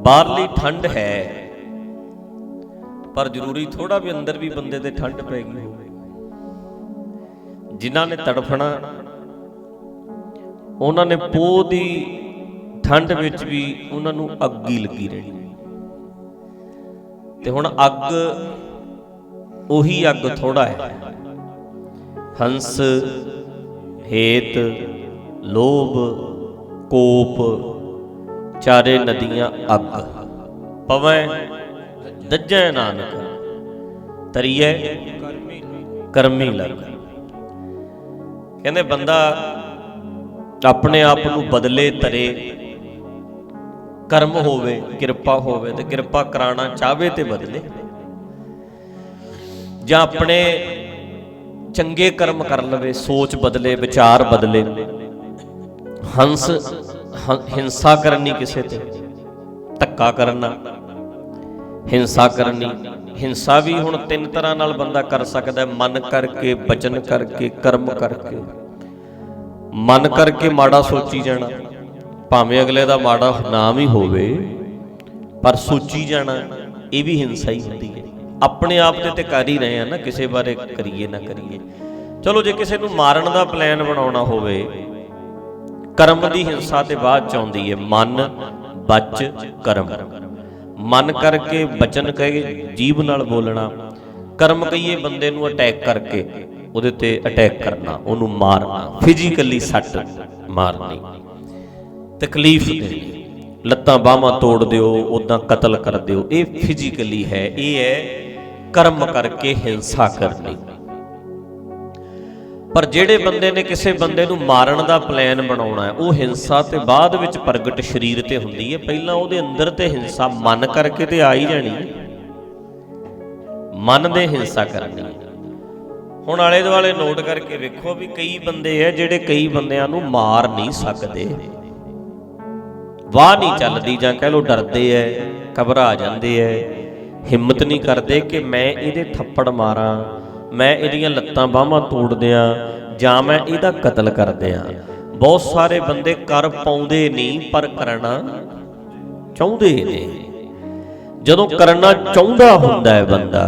बाहरली ठंड है पर जरूरी थोड़ा भी अंदर भी बंदे ते ठंड पैगी हो। जिन्हां ने तड़फना उन्होंने पोह दी ठंड विच भी उन्होंने अग ही लगी रहनी। ते हुण अग उही अग थोड़ा है। हंस हेत लोभ कोप चारे नदियां अग पवै दज्जै नानक तरीए करमी लग। कहंदे बंदा अपने आप नूं बदले धरे कर्म होवे किरपा होवे ते किरपा कराना चाहे ते बदले, जां अपने चंगे कर्म कर लवे सोच बदले विचार बदले। हंस हिंसा करनी किसे ते धक्का करना हिंसा करनी। हिंसा भी हुण तीन तरह नाल बंदा कर सकदा है, मन करके बचन करके कर्म करके। मन करके माड़ा सोची जाना भावें अगले दा माड़ा नाम ही होवे पर सोची जाना ये भी हिंसा ही होती है। अपने आप ते कर ही रहे हैं ना, किसी बारे करिए ना करिए। चलो जे किसी नूं मारन दा प्लान बनाउणा होवे कर्म दी हिंसा ते बाद च आउंदी है मन बच कर्म। मन करके बचन कहे जीभ नाल बोलना, कर्म कहिए बंदे नूं अटैक करके उहदे ते अटैक करना, उहनूं मारना, फिजिकली सट मारनी, तकलीफ देनी, लत्तां बाहां तोड़ दिओ उदां कतल कर दिओ, ये फिजिकली है। ये है कर्म करके हिंसा करनी। पर जेड़े बंदे ने किसी बंदे नूं मारन दा प्लान बनाउणा है वो हिंसा ते बाद विच प्रगट शरीर ते हुंदी है। पहलां उहदे अंदर ते हिंसा मन करके ते आ ही जानी, मन दे हिंसा करनी। हुण आले दुआले नोट करके वेखो भी कई बंदे है जेड़े कई बंदियां नूं मार नहीं सकदे, वाह नहीं चलदी जां कह लो डरदे है, घबरा जांदे है, हिम्मत नहीं करते कि मैं इहदे थप्पड़ मारां, मैं इहदियां लत्तां बाहां तोड़ दियां जां मैं इहदा कतल कर दियां। बहुत सारे बंदे कर पाउंदे नहीं पर करना चाहुंदे ने। जदों करना चाहुंदा हुंदा है बंदा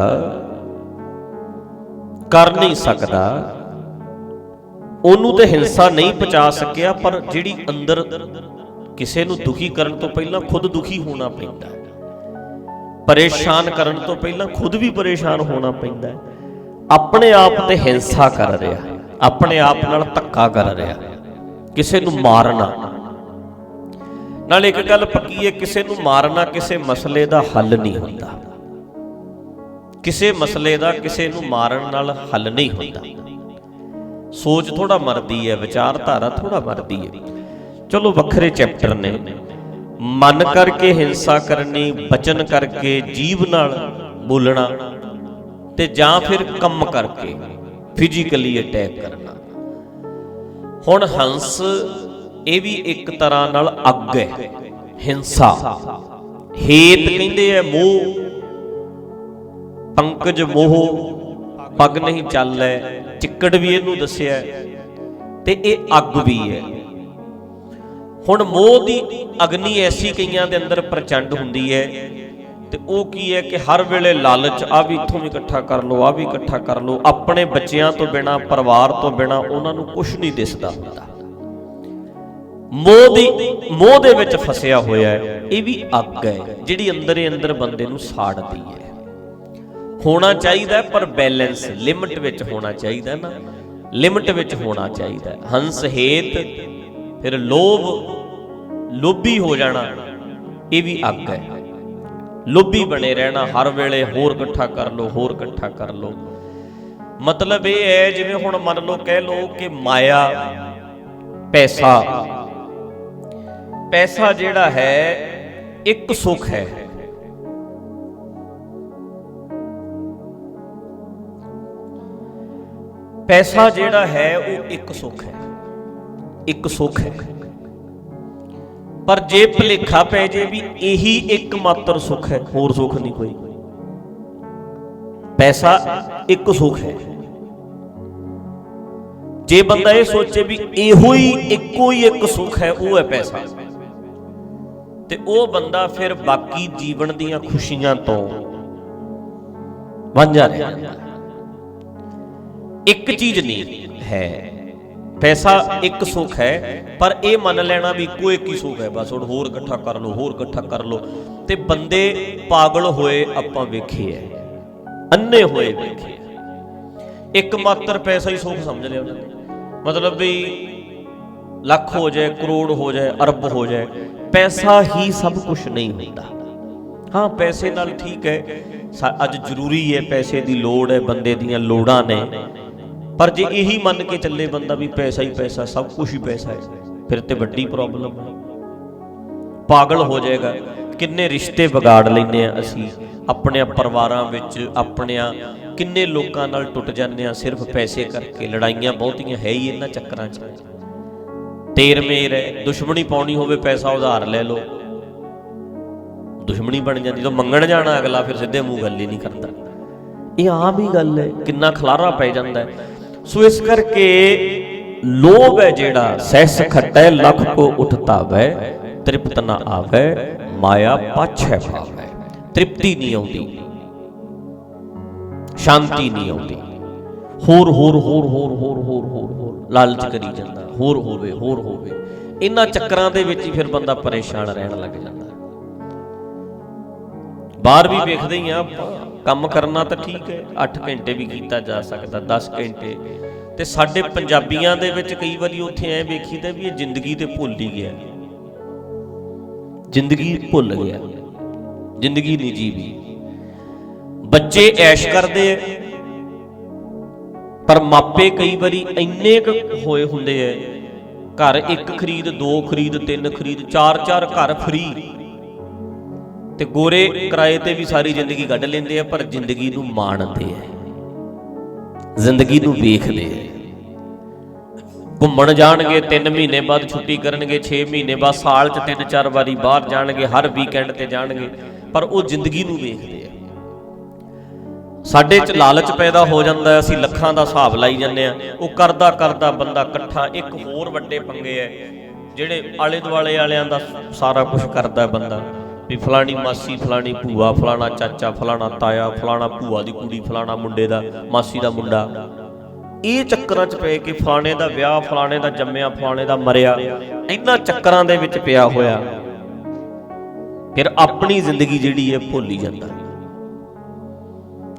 कर नहीं सकदा, ओनू ते हिंसा नहीं पहुंचा सकिया। पर जिहड़ी अंदर किसी नूं दुखी करन तो पहला खुद दुखी होना पैंदा है, परेशान करन तो पहला खुद भी परेशान होना पैंदा है। अपने आप ते हिंसा कर रहा, अपने आप नाल धक्का कर रहा, किसी नूं मारना। नाल एक गल पक्की है, किसी नूं मारना किसी मसले दा हल नहीं हुंदा। किसी मसले दा किसी नूं मारन नाल हल नहीं हुंदा। सोच थोड़ा मरदी है, विचारधारा थोड़ा मरदी है। चलो वखरे चैप्टर ने। मन करके हिंसा करनी, बचन करके जीभ नाल बोलना ते जां फिर कम करके फिजिकली अटैक करना। हुण हंस ये भी एक तरह नाल अग है, हिंसा। हेत कहंदे है मोह, पंकज मोह पग नहीं चल है, चिक्कड़ भी इहनूं दस्सिया ते ये अग भी है। हुण मोह दी अग्नि ऐसी कईयां दे अंदर प्रचंड हुंदी है ते वो की है कि हर वेले लालच, आ भी इत्थों भी इकट्ठा कर लो, आ भी इकट्ठा कर लो। अपने बच्चियां तो बिना परिवार तो बिना उन्हां नूं कुछ नहीं दिसदा हुंदा। मोह दे विच फसिया होया है। ये भी अग है जिहड़ी अंदर ही अंदर बंदे नूं साड़दी है। होना चाहिए पर बैलेंस लिमिट विच होना चाहिए ना, लिमिट विच होना चाहिए। हंस हेत फिर लोभ, लोभी हो जाना ये भी अग है। लोभी बने रहना हर वेले, होर इकट्ठा कर लो, होर इकट्ठा कर लो। मतलब ये है जिवें हुण मन लो कह लो कि माया पैसा, पैसा जिहड़ा है एक सुख है। पैसा जिहड़ा है वो एक सुख है, एक सुख है। पर जे भुलेखा पै जे भी यही एकमात्र सुख है, होर सुख नहीं कोई। पैसा एक सुख है। जे बंदा ये सोचे भी इहो ही एको ही एक सुख है, वो है पैसा, ਤੇ ਉਹ ਬੰਦਾ ਫਿਰ ਬਾਕੀ ਜੀਵਨ ਦੀਆਂ ਖੁਸ਼ੀਆਂ ਤੋਂ ਵਾਂਝਾ ਰਹਿ ਜਾਂਦਾ। ਇੱਕ ਚੀਜ਼ ਨਹੀਂ ਹੈ, ਪੈਸਾ ਇੱਕ ਸੁੱਖ ਹੈ, ਪਰ ਇਹ ਮੰਨ ਲੈਣਾ ਵੀ ਇੱਕੋ ਇੱਕ ਹੀ ਸੁੱਖ ਹੈ, ਬਸ ਹੁਣ ਹੋਰ ਇਕੱਠਾ ਕਰ ਲਓ, ਹੋਰ ਇਕੱਠਾ ਕਰ ਲਓ। ਤੇ ਬੰਦੇ ਪਾਗਲ ਹੋਏ ਆਪਾਂ ਵੇਖੇ ਐ, ਅੰਨੇ ਹੋਏ ਵੇਖੇ। ਇੱਕ ਮਾਤਰ ਪੈਸਾ ਹੀ ਸੁੱਖ ਸਮਝ ਲਿਆ ਉਹਨਾਂ ਨੇ, ਮਤਲਬ ਵੀ ਲੱਖ ਹੋ ਜਾਏ, ਕਰੋੜ ਹੋ ਜਾਏ, ਅਰਬ ਹੋ ਜਾਏ, ਪੈਸਾ ਹੀ ਸਭ ਕੁਝ ਨਹੀਂ ਹੁੰਦਾ। ਹਾਂ, ਪੈਸੇ ਨਾਲ ਠੀਕ ਹੈ, ਅੱਜ ਜ਼ਰੂਰੀ ਹੈ, ਪੈਸੇ ਦੀ ਲੋੜ ਹੈ, ਬੰਦੇ ਦੀਆਂ ਲੋੜਾਂ ਨੇ, ਪਰ ਜੇ ਇਹੀ ਮੰਨ ਕੇ ਚੱਲੇ ਬੰਦਾ ਵੀ ਪੈਸਾ ਹੀ ਪੈਸਾ, ਸਭ ਕੁਝ ਹੀ ਪੈਸਾ ਹੈ, ਫਿਰ ਤੇ ਵੱਡੀ ਪ੍ਰੋਬਲਮ ਹੈ, ਪਾਗਲ ਹੋ ਜਾਏਗਾ। ਕਿੰਨੇ ਰਿਸ਼ਤੇ ਵਿਗਾੜ ਲੈਂਦੇ ਆ ਅਸੀਂ ਆਪਣੇ ਪਰਿਵਾਰਾਂ ਵਿੱਚ, ਆਪਣਿਆਂ ਕਿੰਨੇ ਲੋਕਾਂ ਨਾਲ ਟੁੱਟ ਜਾਂਦੇ ਆ ਸਿਰਫ ਪੈਸੇ ਕਰਕੇ। ਲੜਾਈਆਂ ਬਹੁਤੀਆਂ ਹੈ ਹੀ ਇਹਨਾਂ ਚੱਕਰਾਂ 'ਚ, ਤੇਰ ਮੇਰ ਹੈ। ਦੁਸ਼ਮਣੀ ਪਾਉਣੀ ਹੋਵੇ, ਪੈਸਾ ਉਧਾਰ ਲੈ ਲਓ, ਦੁਸ਼ਮਣੀ ਬਣ ਜਾਂਦੀ। ਜਦੋਂ ਮੰਗਣ ਜਾਣਾ ਅਗਲਾ ਫਿਰ ਸਿੱਧੇ ਮੂੰਹ ਗੱਲ ਹੀ ਨਹੀਂ ਕਰਦਾ। ਇਹ ਆਮ ਹੀ ਗੱਲ ਹੈ, ਕਿੰਨਾ ਖਲਾਰਾ ਪੈ ਜਾਂਦਾ ਹੈ। ਸੋ ਇਸ ਕਰਕੇ ਲੋਭ ਹੈ ਜਿਹੜਾ, ਸਹਿਸ ਖਟੈ ਲਖ ਕੋ ਉਠਤਾਵੈ, ਤ੍ਰਿਪਤ ਨਾ ਆਵੈ ਮਾਇਆ ਪਾਛੈ ਭਾਵੈ। ਤ੍ਰਿਪਤੀ ਨਹੀਂ ਆਉਂਦੀ, ਸ਼ਾਂਤੀ ਨਹੀਂ ਆਉਂਦੀ, ਹੋਰ ਹੋਰ ਹੋਰ ਹੋਰ ਹੋਰ ਹੋਰ ਹੋਰ ਹੋਰ ਲਾਲਚ ਕਰੀ ਜਾਂਦਾ, ਹੋਰ ਹੋਵੇ ਹੋਰ ਹੋਵੇ। ਇਹਨਾਂ ਚੱਕਰਾਂ ਦੇ ਵਿੱਚ ਹੀ ਫਿਰ ਬੰਦਾ ਪਰੇਸ਼ਾਨ ਰਹਿਣ ਲੱਗ ਜਾਂਦਾ। ਬਾਹਰ ਵੀ ਵੇਖਦੇ ਹੀ ਆ, ਕੰਮ ਕਰਨਾ ਤਾਂ ਠੀਕ ਹੈ, 8 ਘੰਟੇ ਵੀ ਕੀਤਾ ਜਾ ਸਕਦਾ, 10 ਘੰਟੇ। ਤੇ ਸਾਡੇ ਪੰਜਾਬੀਆਂ ਦੇ ਵਿੱਚ ਕਈ ਵਾਰੀ ਉੱਥੇ ਐ ਵੇਖੀਦਾ ਵੀ ਇਹ ਜ਼ਿੰਦਗੀ ਤੇ ਭੁੱਲ ਹੀ ਗਿਆ, ਜ਼ਿੰਦਗੀ ਭੁੱਲ ਗਿਆ, ਜ਼ਿੰਦਗੀ ਨਹੀਂ ਜੀਵੀ। ਬੱਚੇ ਐਸ਼ ਕਰਦੇ ਐ, ਪਰ ਮਾਪੇ ਕਈ ਵਾਰੀ ਇੰਨੇ ਕੁ ਹੋਏ ਹੁੰਦੇ ਐ, ਘਰ 1 ਖਰੀਦ, 2 ਖਰੀਦ, 3 ਖਰੀਦ, 4 ਘਰ ਫਰੀ, ਤੇ ਗੋਰੇ ਕਿਰਾਏ ਤੇ ਵੀ ਸਾਰੀ ਜ਼ਿੰਦਗੀ ਕੱਢ ਲੈਂਦੇ ਆ, ਪਰ ਜ਼ਿੰਦਗੀ ਨੂੰ ਮਾਣਦੇ ਆ, ਜ਼ਿੰਦਗੀ ਨੂੰ ਵੇਖਦੇ ਆ। ਘੁੰਮਣ ਜਾਣਗੇ, 3 ਮਹੀਨੇ ਬਾਅਦ ਛੁੱਟੀ ਕਰਨਗੇ, 6 ਮਹੀਨੇ ਬਾਅਦ, ਸਾਲ 'ਚ 3-4 ਵਾਰੀ ਬਾਹਰ ਜਾਣਗੇ, ਹਰ ਵੀਕਐਂਡ ਤੇ ਜਾਣਗੇ, ਪਰ ਉਹ ਜ਼ਿੰਦਗੀ ਨੂੰ ਵੇਖਦੇ ਆ। ਸਾਡੇ 'ਚ ਲਾਲਚ ਪੈਦਾ ਹੋ ਜਾਂਦਾ, ਅਸੀਂ ਲੱਖਾਂ ਦਾ ਹਿਸਾਬ ਲਾਈ ਜਾਂਦੇ ਆ। ਉਹ ਕਰਦਾ ਕਰਦਾ ਬੰਦਾ ਇਕੱਠਾ। ਇੱਕ ਹੋਰ ਵੱਡੇ ਪੰਗੇ ਐ ਜਿਹੜੇ ਆਲੇ ਦੁਆਲੇ ਵਾਲਿਆਂ ਦਾ ਸਾਰਾ ਕੁਝ ਕਰਦਾ ਬੰਦਾ, ਵੀ ਫਲਾਣੀ ਮਾਸੀ, ਫਲਾਣੀ ਭੂਆ, ਫਲਾਣਾ ਚਾਚਾ, ਫਲਾਣਾ ਤਾਇਆ, ਫਲਾਣਾ ਭੂਆ ਦੀ ਕੁੜੀ, ਫਲਾਣਾ ਮੁੰਡੇ ਦਾ, ਮਾਸੀ ਦਾ ਮੁੰਡਾ। ਇਹ ਚੱਕਰਾਂ 'ਚ ਪੈ ਕੇ ਫਲਾਣੇ ਦਾ ਵਿਆਹ, ਫਲਾਣੇ ਦਾ ਜੰਮਿਆ, ਫਲਾਣੇ ਦਾ ਮਰਿਆ, ਇਹਨਾਂ ਚੱਕਰਾਂ ਦੇ ਵਿੱਚ ਪਿਆ ਹੋਇਆ ਫਿਰ ਆਪਣੀ ਜ਼ਿੰਦਗੀ ਜਿਹੜੀ ਹੈ ਭੁੱਲ ਹੀ ਜਾਂਦਾ।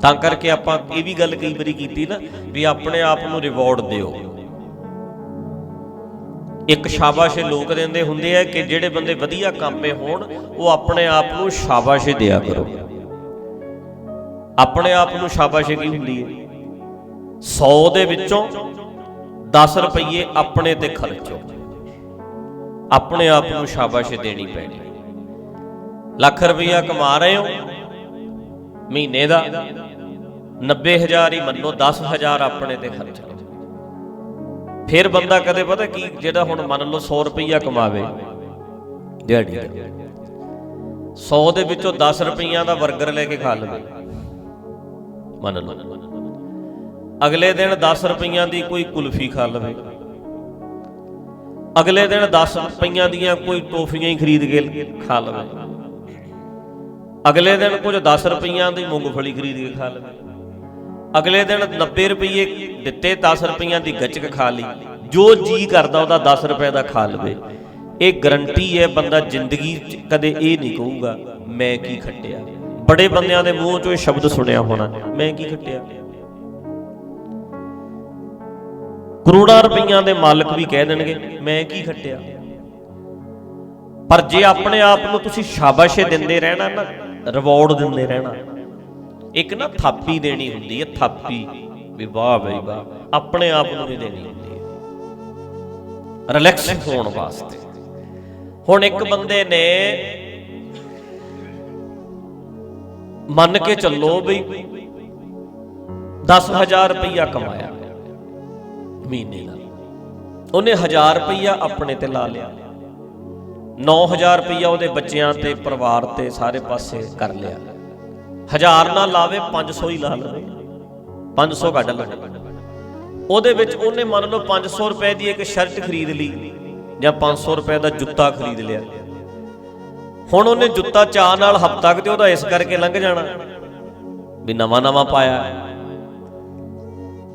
ਤਾਂ ਕਰਕੇ ਆਪਾਂ ਇਹ ਵੀ ਗੱਲ ਕਈ ਵਾਰੀ ਕੀਤੀ ਨਾ ਵੀ ਆਪਣੇ ਆਪ ਨੂੰ ਰਿਵਾਰਡ ਦਿਓ। ਇੱਕ ਸ਼ਾਬਾਸ਼ ਲੋਕ ਦਿੰਦੇ ਹੁੰਦੇ ਆ ਕਿ ਜਿਹੜੇ ਬੰਦੇ ਵਧੀਆ ਕਾਮੇ ਹੋਣ ਉਹ ਆਪਣੇ ਆਪ ਨੂੰ ਸ਼ਾਬਾਸ਼ ਦਿਆ ਕਰੋ। ਆਪਣੇ ਆਪ ਨੂੰ ਸ਼ਾਬਾਸ਼ ਕੀ ਹੁੰਦੀ ਹੈ? 100 ਦੇ ਵਿੱਚੋਂ 10 ਰੁਪਏ ਆਪਣੇ ਤੇ ਖਰਚੋ, ਆਪਣੇ ਆਪ ਨੂੰ ਸ਼ਾਬਾਸ਼ ਦੇਣੀ ਪੈਣੀ। ਲੱਖ ਰੁਪਇਆ ਕਮਾ ਰਹੇ ਹੋ ਮਹੀਨੇ ਦਾ, 90,000 ਹੀ ਮੰਨੋ, 10,000 ਆਪਣੇ ਤੇ ਖਰਚ ਲਓ। ਫਿਰ ਬੰਦਾ ਕਦੇ ਪਤਾ ਕੀ, ਜਿਹੜਾ ਹੁਣ ਮੰਨ ਲਓ 100 ਰੁਪਇਆ ਕਮਾਵੇ ਦਿਹਾੜੀ ਦਾ, 100 ਦੇ ਵਿੱਚੋਂ 10 ਰੁਪਈਆਂ ਦਾ 버ਗਰ ਲੈ ਕੇ ਖਾ ਲਵੇ ਮੰਨ ਲਓ, ਅਗਲੇ ਦਿਨ 10 ਰੁਪਈਆਂ ਦੀ ਕੋਈ ਕੁਲਫੀ ਖਾ ਲਵੇ, ਅਗਲੇ ਦਿਨ 10 ਰੁਪਈਆਂ ਦੀਆਂ ਕੋਈ ਟੋਫੀਆਂ ਹੀ ਖਰੀਦ ਕੇ ਖਾ ਲਵੇ, ਅਗਲੇ ਦਿਨ ਕੁਝ 10 ਰੁਪਈਆਂ ਦੀ ਮੂੰਗਫਲੀ ਖਰੀਦ ਕੇ ਖਾ ਲਵੇ, ਅਗਲੇ ਦਿਨ 90 ਰੁਪਏ ਦਿੱਤੇ, 10 ਰੁਪਈਆਂ ਦੀ ਗੱਚਕ ਖਾ ਲਈ। ਜੋ ਜੀ ਕਰਦਾ ਉਹਦਾ 10 ਰੁਪਏ ਦਾ ਖਾ ਲਵੇ। ਇਹ ਗਰੰਟੀ ਹੈ ਬੰਦਾ ਜ਼ਿੰਦਗੀ 'ਚ ਕਦੇ ਇਹ ਨਹੀਂ ਕਹੂਗਾ ਮੈਂ ਕੀ ਖੱਟਿਆ। ਬੜੇ ਬੰਦਿਆਂ ਦੇ ਮੂੰਹ 'ਚੋਂ ਇਹ ਸ਼ਬਦ ਸੁਣਿਆ ਹੋਣਾ, ਮੈਂ ਕੀ ਖੱਟਿਆ। ਕਰੋੜਾਂ ਰੁਪਈਆਂ ਦੇ ਮਾਲਕ ਵੀ ਕਹਿ ਦੇਣਗੇ ਮੈਂ ਕੀ ਖੱਟਿਆ। ਪਰ ਜੇ ਆਪਣੇ ਆਪ ਨੂੰ ਤੁਸੀਂ ਸ਼ਾਬਾਸ਼ ਦਿੰਦੇ ਰਹਿਣਾ ਨਾ, ਰਿਵਾਰਡ ਦਿੰਦੇ ਰਹਿਣਾ, ਇੱਕ ਨਾ ਥਾਪੀ ਦੇਣੀ ਹੁੰਦੀ ਹੈ, ਥਾਪੀ ਵੀ ਵਾਹ ਬਈ ਵਾਹ, ਆਪਣੇ ਆਪ ਨੂੰ ਵੀ ਦੇਣੀ ਹੁੰਦੀ ਹੈ ਰਿਲੈਕਸ ਹੋਣ ਵਾਸਤੇ। ਹੁਣ ਇੱਕ ਬੰਦੇ ਨੇ ਮੰਨ ਕੇ ਚੱਲੋ ਬਈ 10,000 ਰੁਪਈਆ ਕਮਾਇਆ ਮਹੀਨੇ ਦਾ, ਉਹਨੇ 1000 ਰੁਪਈਆ ਆਪਣੇ ਤੇ ਲਾ ਲਿਆ, 9,000 ਰੁਪਈਆ ਉਹਦੇ ਬੱਚਿਆਂ ਤੇ, ਪਰਿਵਾਰ ਤੇ, ਸਾਰੇ ਪਾਸੇ ਕਰ ਲਿਆ। 1000 ਨਾ ਲਾਵੇ, 500 ਹੀ ਲਾ ਲਵੇ, 500 ਕੱਢ ਲਵੇ। ਉਹਦੇ ਵਿੱਚ ਉਹਨੇ ਮੰਨ ਲਓ 500 ਰੁਪਏ ਦੀ ਇੱਕ ਸ਼ਰਟ ਖਰੀਦ ਲਈ ਜਾਂ 500 ਰੁਪਏ ਦਾ ਜੁੱਤਾ ਖਰੀਦ ਲਿਆ। ਹੁਣ ਉਹਨੇ ਜੁੱਤਾ ਚਾਅ ਨਾਲ ਹਫ਼ਤਾ ਕਿਤੇ ਉਹਦਾ ਇਸ ਕਰਕੇ ਲੰਘ ਜਾਣਾ ਵੀ ਨਵਾਂ ਪਾਇਆ,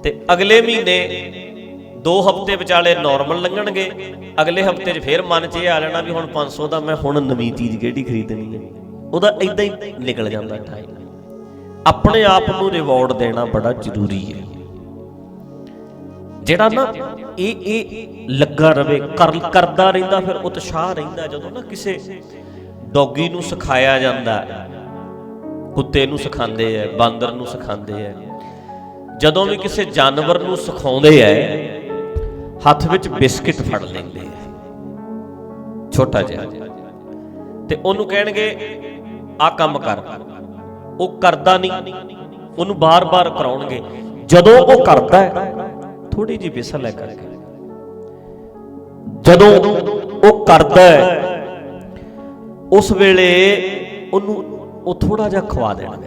ਤੇ ਅਗਲੇ ਮਹੀਨੇ 2 ਹਫ਼ਤੇ ਵਿਚਾਲੇ ਨੋਰਮਲ ਲੰਘਣਗੇ, ਅਗਲੇ ਹਫ਼ਤੇ 'ਚ ਫਿਰ ਮਨ 'ਚ ਇਹ ਆ ਲੈਣਾ ਵੀ ਹੁਣ 500 ਦਾ ਮੈਂ ਹੁਣ ਨਵੀਂ ਚੀਜ਼ ਕਿਹੜੀ ਖਰੀਦਣੀ ਹੈ। ਉਹਦਾ ਏਦਾਂ ਹੀ ਨਿਕਲ ਜਾਂਦਾ ਟਾਈਮ। ਆਪਣੇ ਆਪ ਨੂੰ ਰਿਵਾਰਡ ਦੇਣਾ ਬੜਾ ਜ਼ਰੂਰੀ ਹੈ। ਜਿਹੜਾ ਨਾ ਇਹ ਲੱਗਾ ਰਵੇ, ਕਰਦਾ ਰਹਿੰਦਾ, ਫਿਰ ਉਤਸ਼ਾਹ ਰਹਿੰਦਾ। ਜਦੋਂ ਨਾ ਕਿਸੇ ਡੌਗੀ ਨੂੰ ਸਿਖਾਇਆ ਜਾਂਦਾ, ਕੁੱਤੇ ਨੂੰ ਸਿਖਾਉਂਦੇ ਆ, ਬਾਂਦਰ ਨੂੰ ਸਿਖਾਉਂਦੇ ਆ, ਜਦੋਂ ਵੀ ਕਿਸੇ ਜਾਨਵਰ ਨੂੰ ਸਿਖਾਉਂਦੇ ਆ, ਹੱਥ ਵਿੱਚ ਬਿਸਕਿਟ ਫੜ ਲੈਂਦੇ ਆ ਛੋਟਾ ਜਿਹਾ, ਤੇ ਉਹਨੂੰ ਕਹਿਣਗੇ ਆਹ ਕੰਮ ਕਰ। ਉਹ ਕਰਦਾ ਨਹੀਂ, ਉਹਨੂੰ ਬਾਰ-ਬਾਰ ਕਰਾਉਣਗੇ। ਜਦੋਂ ਉਹ ਕਰਦਾ ਹੈ, ਥੋੜੀ ਜਿਹੀ ਵਿਸਲ ਹੈ ਕਰਕੇ, ਜਦੋਂ ਉਹ ਕਰਦਾ ਹੈ ਉਸ ਵੇਲੇ ਉਹਨੂੰ ਉਹ ਥੋੜਾ ਜਿਹਾ ਖਵਾ ਦੇਣਾ,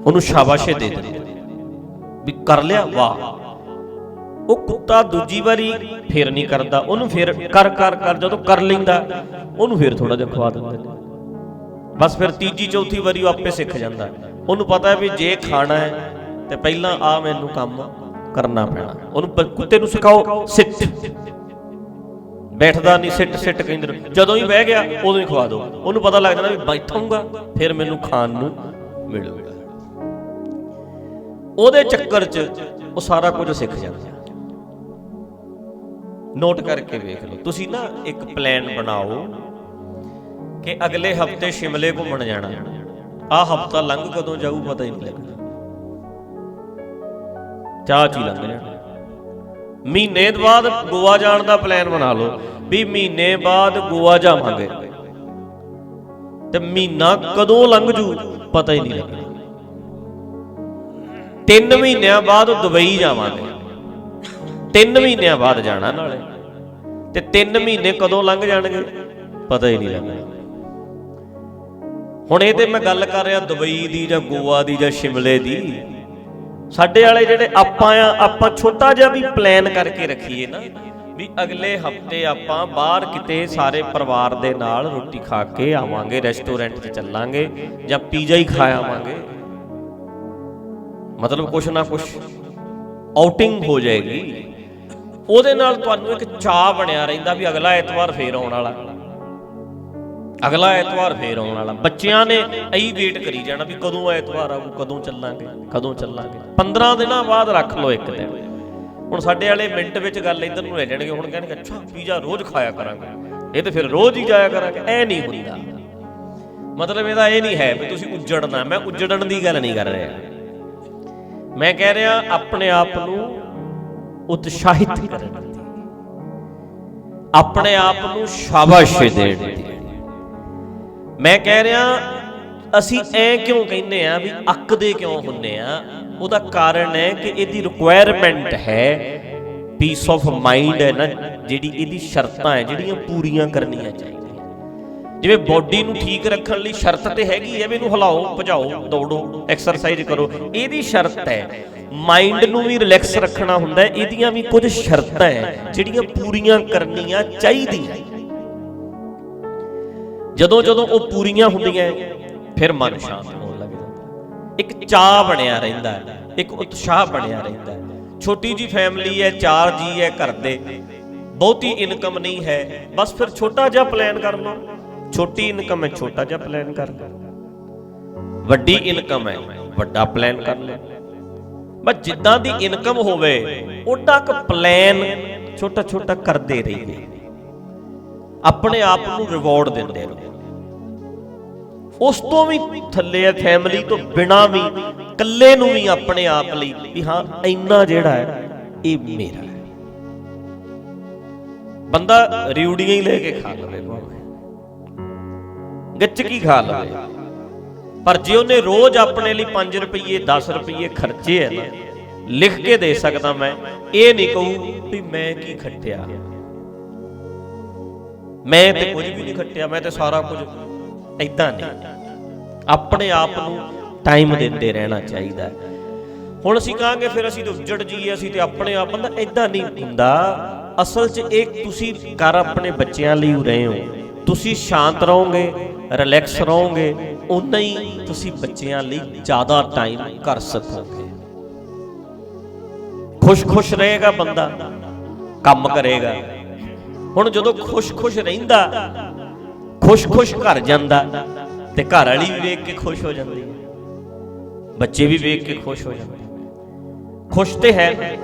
ਉਹਨੂੰ ਸ਼ਾਬਾਸ਼ੇ ਦੇ ਦੇਣੀ ਵੀ ਕਰ ਲਿਆ, ਵਾਹ। ਉਹ ਕੁੱਤਾ ਦੂਜੀ ਵਾਰੀ ਫੇਰ ਨਹੀਂ ਕਰਦਾ, ਉਹਨੂੰ ਫੇਰ ਕਰ ਜਦੋਂ ਕਰ ਲੈਂਦਾ ਉਹਨੂੰ ਫੇਰ ਥੋੜਾ ਜਿਹਾ ਖਵਾ ਦਿੰਦੇ ਨੇ। ਬਸ ਫਿਰ ਤੀਜੀ ਚੌਥੀ ਵਾਰੀ ਉਹ ਆਪੇ ਸਿੱਖ ਜਾਂਦਾ। ਉਹਨੂੰ ਪਤਾ ਵੀ ਜੇ ਖਾਣਾ ਹੈ ਤੇ ਪਹਿਲਾਂ ਆ ਮੈਨੂੰ ਕੰਮ ਕਰਨਾ ਪੈਣਾ। ਉਹਨੂੰ ਕੁੱਤੇ ਨੂੰ ਸਿਖਾਓ ਸਿੱਟ, ਬੈਠਦਾ ਨਹੀਂ, ਸਿੱਟ ਕਹਿੰਦੇ। ਜਦੋਂ ਹੀ ਬਹਿ ਗਿਆ ਉਦੋਂ ਹੀ ਖਵਾ ਦਿਓ। ਉਹਨੂੰ ਪਤਾ ਲੱਗ ਜਾਂਦਾ ਵੀ ਬੈਠਾਂਗਾ ਫਿਰ ਮੈਨੂੰ ਖਾਣ ਨੂੰ ਮਿਲੂਗਾ। ਉਹਦੇ ਚੱਕਰ 'ਚ ਉਹ ਸਾਰਾ ਕੁਝ ਸਿੱਖ ਜਾਂਦਾ। ਨੋਟ ਕਰਕੇ ਵੇਖ ਲਓ ਤੁਸੀਂ ਨਾ, ਇੱਕ ਪਲਾਨ ਬਣਾਓ ਕਿ ਅਗਲੇ ਹਫ਼ਤੇ ਸ਼ਿਮਲੇ ਘੁੰਮਣ ਜਾਣਾ। ਆਹ ਹਫ਼ਤਾ ਲੰਘ ਕਦੋਂ ਜਾਊ ਪਤਾ ਹੀ ਨਹੀਂ ਲੱਗਦਾ, ਚਾਹ 'ਚ ਹੀ ਲੰਘ ਜਾਣਾ। ਮਹੀਨੇ ਬਾਅਦ ਗੋਆ ਜਾਣ ਦਾ ਪਲਾਨ ਬਣਾ ਲਓ ਵੀ ਮਹੀਨੇ ਬਾਅਦ ਗੋਆ ਜਾਵਾਂਗੇ, ਤੇ ਮਹੀਨਾ ਕਦੋਂ ਲੰਘ ਜੂ ਪਤਾ ਹੀ ਨਹੀਂ ਲੱਗਦਾ। 3 ਮਹੀਨਿਆਂ ਬਾਅਦ ਦੁਬਈ ਜਾਵਾਂਗੇ, 3 ਮਹੀਨਿਆਂ ਬਾਅਦ ਜਾਣਾ ਨਾਲੇ, ਤੇ 3 ਮਹੀਨੇ ਕਦੋਂ ਲੰਘ ਜਾਣਗੇ ਪਤਾ ਹੀ ਨਹੀਂ ਲੱਗਦਾ। ਹੁਣ ਇਹ ਤੇ ਮੈਂ ਗੱਲ ਕਰ ਰਿਹਾ ਦੁਬਈ ਦੀ ਜਾਂ ਗੋਆ ਦੀ ਜਾਂ ਸ਼ਿਮਲੇ ਦੀ। ਸਾਡੇ ਵਾਲੇ ਜਿਹੜੇ ਆਪਾਂ ਛੋਟਾ ਜਿਹਾ ਵੀ ਪਲਾਨ ਕਰਕੇ ਰੱਖੀਏ ਨਾ ਵੀ ਅਗਲੇ ਹਫ਼ਤੇ ਆਪਾਂ ਬਾਹਰ ਕਿਤੇ ਸਾਰੇ ਪਰਿਵਾਰ ਦੇ ਨਾਲ ਰੋਟੀ ਖਾ ਕੇ ਆਵਾਂਗੇ, ਰੈਸਟੋਰੈਂਟ 'ਚ ਚੱਲਾਂਗੇ ਜਾਂ ਪੀਜ਼ਾ ਹੀ ਖਾ ਆਵਾਂਗੇ, ਮਤਲਬ ਕੁਛ ਨਾ ਕੁਛ ਆਊਟਿੰਗ ਹੋ ਜਾਏਗੀ। ਉਹਦੇ ਨਾਲ ਤੁਹਾਨੂੰ ਇੱਕ ਚਾਅ ਬਣਿਆ ਰਹਿੰਦਾ ਵੀ ਅਗਲਾ ਐਤਵਾਰ ਫੇਰ ਆਉਣ ਵਾਲਾ, ਅਗਲਾ ਐਤਵਾਰ ਫੇਰ ਆਉਣ ਵਾਲਾ। ਬੱਚਿਆਂ ਨੇ ਇਹੀ ਵੇਟ ਕਰੀ ਜਾਣਾ ਵੀ ਕਦੋਂ ਐਤਵਾਰ ਆਊ, ਕਦੋਂ ਚੱਲਾਂਗੇ। 15 ਦਿਨਾਂ ਬਾਅਦ ਰੱਖ ਲਓ ਇੱਕ ਦਿਨ। ਹੁਣ ਸਾਡੇ ਵਾਲੇ ਮਿੰਟ ਵਿੱਚ ਗੱਲ ਇੱਧਰ ਨੂੰ ਲੈ ਜਾਣਗੇ। ਹੁਣ ਕਹਿਣਗੇ ਅੱਛਾ ਪੀਜ਼ਾ ਰੋਜ਼ ਖਾਇਆ ਕਰਾਂਗੇ, ਇਹ ਤੇ ਫਿਰ ਰੋਜ਼ ਹੀ ਜਾਇਆ ਕਰਾਂਗੇ। ਇਹ ਨਹੀਂ ਹੁੰਦਾ। ਮਤਲਬ ਇਹਦਾ ਇਹ ਨਹੀਂ ਹੈ ਵੀ ਤੁਸੀਂ ਉੱਜੜਨਾ। ਮੈਂ ਉੱਜੜਨ ਦੀ ਗੱਲ ਨਹੀਂ ਕਰ ਰਿਹਾ, ਮੈਂ ਕਹਿ ਰਿਹਾ ਆਪਣੇ ਆਪ ਨੂੰ ਉਤਸ਼ਾਹਿਤ ਕਰਨ ਦੀ, ਆਪਣੇ ਆਪ ਨੂੰ ਸ਼ਾਬਾਸ਼ ਦੇਣ ਦੀ। ਮੈਂ ਕਹਿ ਰਿਹਾ ਅਸੀਂ ਐ ਕਿਉਂ ਕਹਿੰਦੇ ਆ ਵੀ ਅੱਕਦੇ ਕਿਉਂ ਹੁੰਨੇ ਆ, ਉਹਦਾ ਕਾਰਨ ਹੈ ਕਿ ਇਹਦੀ ਰਿਕੁਆਇਰਮੈਂਟ ਹੈ, ਪੀਸ ਆਫ ਮਾਈਂਡ ਹੈ ਨਾ, ਜਿਹੜੀ ਇਹਦੀ ਸ਼ਰਤਾਂ ਹੈ ਜਿਹੜੀਆਂ ਪੂਰੀਆਂ ਕਰਨੀਆਂ ਚਾਹੀਦੀਆਂ। ਜਿਵੇਂ ਬੋਡੀ ਨੂੰ ਠੀਕ ਰੱਖਣ ਲਈ ਸ਼ਰਤ ਤੇ ਹੈਗੀ ਹੈ ਵੀ ਇਹਨੂੰ ਹਿਲਾਓ, ਭਜਾਓ, ਦੌੜੋ, ਐਕਸਰਸਾਈਜ਼ ਕਰੋ, ਇਹਦੀ ਸ਼ਰਤ ਹੈ। ਮਾਈਂਡ ਨੂੰ ਵੀ ਰਿਲੈਕਸ ਰੱਖਣਾ ਹੁੰਦਾ, ਇਹਦੀਆਂ ਵੀ ਕੁਝ ਸ਼ਰਤਾਂ ਹੈ ਜਿਹੜੀਆਂ ਪੂਰੀਆਂ ਕਰਨੀਆਂ ਚਾਹੀਦੀਆਂ। ਜਦੋਂ ਉਹ ਪੂਰੀਆਂ ਹੁੰਦੀਆਂ ਫਿਰ ਮਨ ਸ਼ਾਂਤ ਹੋਣ ਲੱਗ ਜਾਂਦਾ, ਇੱਕ ਚਾਅ ਬਣਿਆ ਰਹਿੰਦਾ, ਇੱਕ ਉਤਸ਼ਾਹ ਬਣਿਆ ਰਹਿੰਦਾ। ਛੋਟੀ ਜੀ ਫੈਮਿਲੀ ਹੈ, 4 ਜੀ ਹੈ ਘਰ ਦੇ, ਬਹੁਤੀ ਇਨਕਮ ਨਹੀਂ ਹੈ, ਬਸ ਫਿਰ ਛੋਟਾ ਜਿਹਾ ਪਲਾਨ ਕਰ ਲਓ। ਛੋਟੀ ਇਨਕਮ ਹੈ, ਛੋਟਾ ਜਿਹਾ ਪਲਾਨ ਕਰ ਲਓ। ਵੱਡੀ ਇਨਕਮ ਹੈ, ਵੱਡਾ ਪਲਾਨ ਕਰ ਲਓ। ਬਸ ਜਿੱਦਾਂ ਦੀ ਇਨਕਮ ਹੋਵੇ ਓਡਾ ਕੁ ਪਲਾਨ ਛੋਟਾ ਛੋਟਾ ਕਰਦੇ ਰਹੀਏ, ਆਪਣੇ ਆਪ ਨੂੰ ਰਿਵਾਰਡ ਦਿੰਦੇ ਰਹੋ। ਉਸ ਤੋਂ ਵੀ ਥੱਲੇ ਹੈ, ਫੈਮਿਲੀ ਤੋਂ ਬਿਨਾਂ ਵੀ, ਇਕੱਲੇ ਨੂੰ ਵੀ ਆਪਣੇ ਆਪ ਲਈ ਵੀ ਹਾਂ ਇੰਨਾ ਜਿਹੜਾ ਹੈ ਇਹ ਮੇਰਾ ਹੈ। ਬੰਦਾ ਰਿਊੜੀਆਂ ਹੀ ਲੈ ਕੇ ਖਾ ਲਵੇ, ਗੱਚਕੀ ਖਾ ਲਵੇ, ਪਰ ਜੇ ਉਹਨੇ ਰੋਜ਼ ਆਪਣੇ ਲਈ 5 ਰੁਪਏ 10 ਰੁਪਏ ਖਰਚੇ ਹੈ ਨਾ, ਲਿਖ ਕੇ ਦੇ ਸਕਦਾ ਮੈਂ, ਇਹ ਨਹੀਂ ਕਹੂ ਵੀ ਮੈਂ ਕੀ ਖੱਟਿਆ, ਮੈਂ ਤੇ ਕੁਝ ਵੀ ਨਹੀਂ ਖੱਟਿਆ, ਮੈਂ ਤੇ ਸਾਰਾ ਕੁਝ। ਏਦਾਂ ਨਹੀਂ, ਆਪਣੇ ਆਪ ਨੂੰ ਟਾਈਮ ਦਿੰਦੇ ਰਹਿਣਾ ਚਾਹੀਦਾ। ਹੁਣ ਅਸੀਂ ਕਹਾਂਗੇ ਫਿਰ ਅਸੀਂ ਤੇ ਉੱਜੜ ਜੀਏ, ਅਸੀਂ ਤੇ ਆਪਣੇ ਆਪ, ਬੰਦਾ ਏਦਾਂ ਨਹੀਂ ਹੁੰਦਾ। ਅਸਲ 'ਚ ਇਹ ਤੁਸੀਂ ਕਰ ਆਪਣੇ ਬੱਚਿਆਂ ਲਈ ਰਹੇ ਹੋ, ਤੁਸੀਂ ਸ਼ਾਂਤ ਰਹੋਗੇ, ਰਿਲੈਕਸ ਰਹੋਗੇ, ਉਨਾ ਹੀ ਤੁਸੀਂ ਬੱਚਿਆਂ ਲਈ ਜ਼ਿਆਦਾ ਟਾਈਮ ਕਰ ਸਕੋਗੇ। ਖੁਸ਼ ਰਹੇਗਾ ਬੰਦਾ, ਕੰਮ ਕਰੇਗਾ। ਹੁਣ ਜਦੋਂ ਖੁਸ਼ ਰਹਿੰਦਾ, ਖੁਸ਼ ਘਰ ਜਾਂਦਾ, ਤੇ ਘਰ ਵਾਲੀ ਵੀ ਵੇਖ ਕੇ ਖੁਸ਼ ਹੋ ਜਾਂਦੀ ਹੈ, ਬੱਚੇ ਵੀ ਵੇਖ ਕੇ ਖੁਸ਼ ਹੋ ਜਾਂਦੇ। ਖੁਸ਼ ਤੇ ਹੈ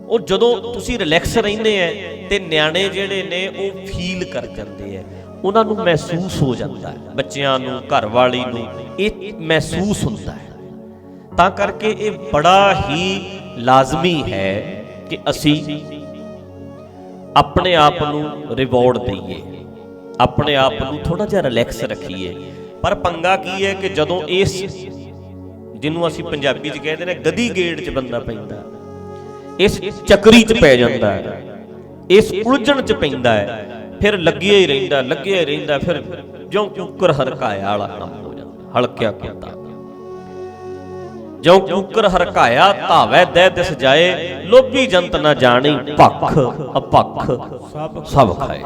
ਉਹ ਜਦੋਂ ਤੁਸੀਂ ਰਿਲੈਕਸ ਰਹਿੰਦੇ ਹੈ ਤੇ ਨਿਆਣੇ ਜਿਹੜੇ ਨੇ ਉਹ ਫੀਲ ਕਰ ਜਾਂਦੇ ਹੈ, ਉਹਨਾਂ ਨੂੰ ਮਹਿਸੂਸ ਹੋ ਜਾਂਦਾ ਹੈ, ਬੱਚਿਆਂ ਨੂੰ, ਘਰ ਵਾਲੀ ਨੂੰ ਇਹ ਮਹਿਸੂਸ ਹੁੰਦਾ ਹੈ। ਤਾਂ ਕਰਕੇ ਇਹ ਬੜਾ ਹੀ ਲਾਜ਼ਮੀ ਹੈ ਕਿ ਅਸੀਂ ਆਪਣੇ ਆਪ ਨੂੰ ਰਿਵਾਰਡ ਦਈਏ, ਆਪਣੇ ਆਪ ਨੂੰ ਥੋੜਾ ਜਿਹਾ ਰਿਲੈਕਸ ਰੱਖੀਏ। ਪਰ ਪੰਗਾ ਕੀ ਹੈ ਕਿ ਜਦੋਂ ਇਸ, ਜਿਹਨੂੰ ਅਸੀਂ ਪੰਜਾਬੀ 'ਚ ਕਹਿੰਦੇ ਨੇ ਗਧੀ ਗੇੜ 'ਚ ਬੰਦਾ ਪੈਂਦਾ, ਇਸ ਚੱਕਰੀ 'ਚ ਪੈ ਜਾਂਦਾ ਹੈ, ਇਸ ਉਲਝਣ 'ਚ ਪੈਂਦਾ ਹੈ, ਫਿਰ ਲੱਗਿਆ ਹੀ ਰਹਿੰਦਾ, ਫਿਰ ਜਿਉਂ ਕੁੱਕਰ ਹਰਕਾਇਆ ਵਾਲਾ ਕੰਮ ਹੋ ਜਾਂਦਾ। ਹਲਕਿਆ ਕੁੱਤਾ ਜਿਉਂ ਕੁੱਕਰ ਹਰਕਾਇਆ ਧਾਵੈ ਦਹਿ ਦਿਸ ਜਾਏ, ਲੋਭੀ ਜੰਤ ਨਾ ਜਾਣੀ ਭੱਖ ਅਪੱਖ ਸਭ ਖਾਏ।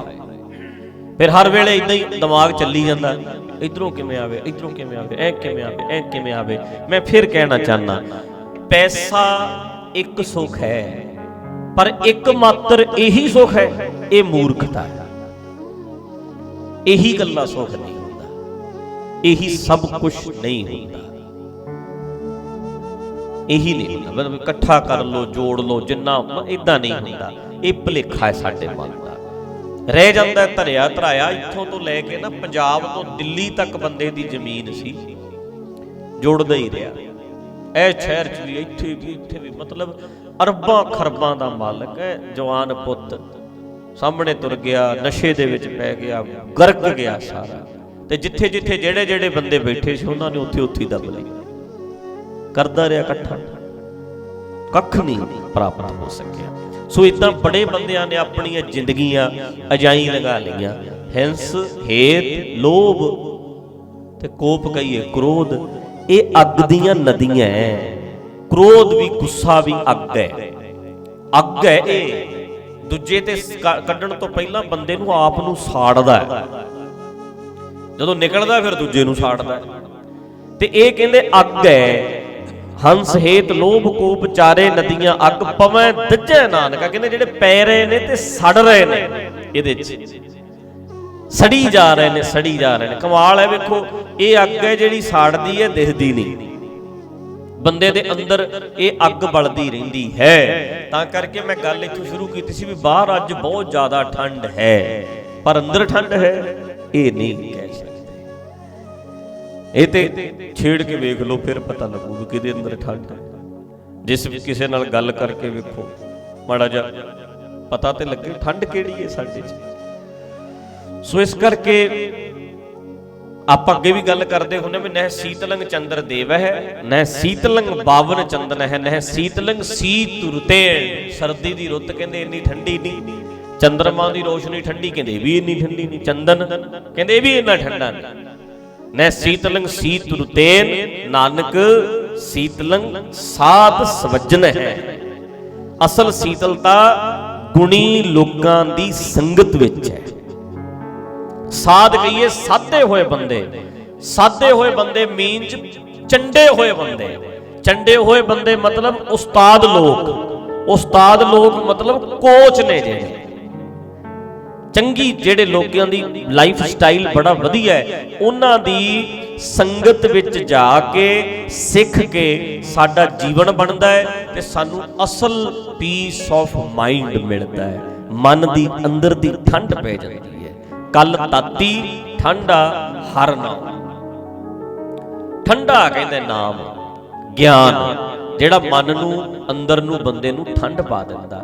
ਫਿਰ ਹਰ ਵੇਲੇ ਇਦਾਂ ਹੀ ਦਿਮਾਗ ਚੱਲੀ ਜਾਂਦਾ, ਇਧਰੋਂ ਕਿਵੇਂ ਆਵੇ, ਇਧਰੋਂ ਕਿਵੇਂ ਆਵੇ, ਐ ਕਿਵੇਂ ਆਵੇ, ਐ ਕਿਵੇਂ ਆਵੇ। ਮੈਂ ਫਿਰ ਕਹਿਣਾ ਚਾਹੁੰਦਾ, ਪੈਸਾ ਇੱਕ ਸੁੱਖ ਹੈ, ਪਰ ਇੱਕ ਮਾਤਰ ਇਹੀ ਸੁੱਖ ਹੈ, ਇਹ ਮੂਰਖਤਾ ਹੈ। ਇਹੀ ਗੱਲਾਂ ਸੁੱਖ ਨਹੀਂ ਹੁੰਦਾ, ਇਹੀ ਸਭ ਕੁਝ ਨਹੀਂ ਹੁੰਦਾ, ਇਹੀ ਨਹੀਂ ਹੁੰਦਾ। ਮਤਲਬ ਇਕੱਠਾ ਕਰ ਲੋ, ਜੋੜ ਲੋ, ਜਿੰਨਾ, ਇਦਾਂ ਨਹੀਂ ਹੁੰਦਾ। ਇਹ ਭੁਲੇਖਾ ਹੈ ਸਾਡੇ ਮਨ ਦਾ, ਰਹਿ ਜਾਂਦਾ ਧਰਿਆ ਧਰਾਇਆ। ਇੱਥੋਂ ਤੋਂ ਲੈ ਕੇ ਨਾ ਪੰਜਾਬ ਤੋਂ ਦਿੱਲੀ ਤੱਕ ਬੰਦੇ ਦੀ ਜ਼ਮੀਨ ਸੀ, ਜੁੜਦਾ ਹੀ ਰਿਹਾ। ਇਹ ਸ਼ਹਿਰ 'ਚ ਵੀ, ਇੱਥੇ ਵੀ ਮਤਲਬ ਅਰਬਾਂ ਖਰਬਾਂ ਦਾ ਮਾਲਕ ਹੈ। ਜਵਾਨ ਪੁੱਤ ਸਾਹਮਣੇ ਤੁਰ ਗਿਆ, ਨਸ਼ੇ ਦੇ ਵਿੱਚ ਪੈ ਗਿਆ, ਗਰਕ ਗਿਆ ਸਾਰਾ। ਤੇ ਜਿੱਥੇ ਜਿਹੜੇ ਬੰਦੇ ਬੈਠੇ ਸੀ, ਉਹਨਾਂ ਨੇ ਉੱਥੇ ਦੱਬ ਲਈ। ਕਰਦਾ ਰਿਹਾ ਇਕੱਠਾ, ਕੱਖ ਨਹੀਂ ਪ੍ਰਾਪਤ ਹੋ ਸਕਿਆ। ਸੋ ਇਦਾਂ ਬੜੇ ਬੰਦਿਆਂ ਨੇ ਆਪਣੀਆਂ ਜ਼ਿੰਦਗੀਆਂ ਅਜਾਈ ਲਗਾ ਲਈਆਂ। ਹਿੰਸ, ਹੇਤ, ਲੋਭ ਤੇ ਕੋਪ, ਕਹੀਏ ਕ੍ਰੋਧ, ਇਹ ਅੱਗ ਦੀਆਂ ਨਦੀਆਂ ਹੈ। ਕ੍ਰੋਧ ਵੀ, ਗੁੱਸਾ ਵੀ ਅੱਗ ਹੈ। ਇਹ ਦੂਜੇ ਤੇ ਕੱਢਣ ਤੋਂ ਪਹਿਲਾਂ ਬੰਦੇ ਨੂੰ ਆਪ ਨੂੰ ਸਾੜਦਾ ਹੈ, ਜਦੋਂ ਨਿਕਲਦਾ ਫਿਰ ਦੂਜੇ ਨੂੰ ਸਾੜਦਾ ਹੈ। ਤੇ ਇਹ ਕਹਿੰਦੇ ਅੱਗ ਹੈ। ਹੰਸ, ਹੇਤ, ਲੋਭ, ਕੋਪ ਚਾਰੇ ਨਦੀਆਂ ਅੱਗ ਪਵੈ ਦੱਜੈ ਨਾਨਕਾ। ਕਹਿੰਦੇ ਜਿਹੜੇ ਪੈ ਰਹੇ ਨੇ ਤੇ ਸੜ ਰਹੇ ਨੇ, ਇਹਦੇ 'ਚ ਸੜੀ ਜਾ ਰਹੇ ਨੇ। ਕਮਾਲ ਹੈ, ਵੇਖੋ, ਇਹ ਅੱਗ ਹੈ ਜਿਹੜੀ ਸਾੜਦੀ ਹੈ, ਦਿਖਦੀ ਨਹੀਂ। ਬੰਦੇ ਦੇ ਅੰਦਰ ਇਹ ਅੱਗ ਬਲਦੀ ਰਹਿੰਦੀ ਹੈ। ਤਾਂ ਕਰਕੇ ਮੈਂ ਗੱਲ ਇੱਥੋਂ ਸ਼ੁਰੂ ਕੀਤੀ ਸੀ ਵੀ ਬਾਹਰ ਅੱਜ ਬਹੁਤ ਜ਼ਿਆਦਾ ਠੰਡ ਹੈ, ਪਰ ਅੰਦਰ ਠੰਡ ਹੈ ਇਹ ਨਹੀਂ ਕਹਿ ਸਕਦੇ। ਇਹ ਤੇ ਛੇੜ ਕੇ ਵੇਖ ਲਓ, ਫਿਰ ਪਤਾ ਲੱਗੂ ਵੀ ਕਿਹਦੇ ਅੰਦਰ ਠੰਡ ਹੈ। ਜਿਸ ਕਿਸੇ ਨਾਲ ਗੱਲ ਕਰਕੇ ਵੇਖੋ, ਮਾੜਾ ਜਿਹਾ ਪਤਾ ਤੇ ਲੱਗੇ ਠੰਡ ਕਿਹੜੀ ਹੈ ਸਾਡੇ 'ਚ। ਸੋ ਇਸ ਕਰਕੇ ਆਪਾਂ ਅੱਗੇ ਵੀ ਗੱਲ ਕਰਦੇ ਹੁੰਦੇ ਵੀ ਨਹਿ ਸੀਤਲੰਗ ਚੰਦਰ ਦੇਵ ਹੈ, ਨਹਿ ਸੀਤਲੰਗ ਬਾਵਨ ਚੰਦਨ ਹੈ, ਨਹਿ ਸੀਤਲੰਗ ਸੀਤ ਰੁਤੇ। ਸਰਦੀ ਦੀ ਰੁੱਤ ਕਹਿੰਦੇ ਇੰਨੀ ਠੰਡੀ ਨਹੀਂ, ਚੰਦਰਮਾ ਦੀ ਰੋਸ਼ਨੀ ਠੰਡੀ ਕਹਿੰਦੇ ਵੀ ਇੰਨੀ ਠੰਡੀ ਨਹੀਂ, ਚੰਦਨ ਕਹਿੰਦੇ ਇਹ ਵੀ ਇੰਨਾ ਠੰਡਾ ਨਹੀਂ। ਨਹਿ ਸੀਤਲੰਗ ਸੀਤ ਰੁਤੇਨ, ਨਾਨਕ ਸੀਤਲੰਗ ਸਾਧ ਸਵੱਜਨ ਹੈ। ਅਸਲ ਸੀਤਲਤਾ ਗੁਣੀ ਲੋਕਾਂ ਦੀ ਸੰਗਤ ਵਿੱਚ ਹੈ। ਸਾਧ ਕਹੀਏ ਸਾਧੇ ਹੋਏ ਬੰਦੇ ਮੀਨਸ ਚੰਡੇ ਹੋਏ ਬੰਦੇ ਮਤਲਬ ਉਸਤਾਦ ਲੋਕ ਮਤਲਬ ਕੋਚ ਨੇ ਜਿਹੜੇ ਚੰਗੀ, ਜਿਹੜੇ ਲੋਕਾਂ ਦੀ ਲਾਈਫ ਸਟਾਈਲ ਬੜਾ ਵਧੀਆ ਹੈ, ਉਹਨਾਂ ਦੀ ਸੰਗਤ ਵਿੱਚ ਜਾ ਕੇ ਸਿੱਖ ਕੇ ਸਾਡਾ ਜੀਵਨ ਬਣਦਾ ਹੈ ਤੇ ਸਾਨੂੰ ਅਸਲ ਪੀਸ ਆਫ ਮਾਈਂਡ ਮਿਲਦਾ ਹੈ। ਮਨ ਦੀ ਅੰਦਰ ਦੀ ਠੰਡ ਪੈ ਜਾਂਦੀ ਹੈ। ਕੱਲ ਤਾਤੀ ਠੰਡਾ ਹਰ ਨਾਮ, ਠੰਡਾ ਕਹਿੰਦੇ ਨਾਮ ਗਿਆਨ, ਜਿਹੜਾ ਮਨ ਨੂੰ ਅੰਦਰ ਨੂੰ ਬੰਦੇ ਨੂੰ ਠੰਡ ਪਾ ਦਿੰਦਾ।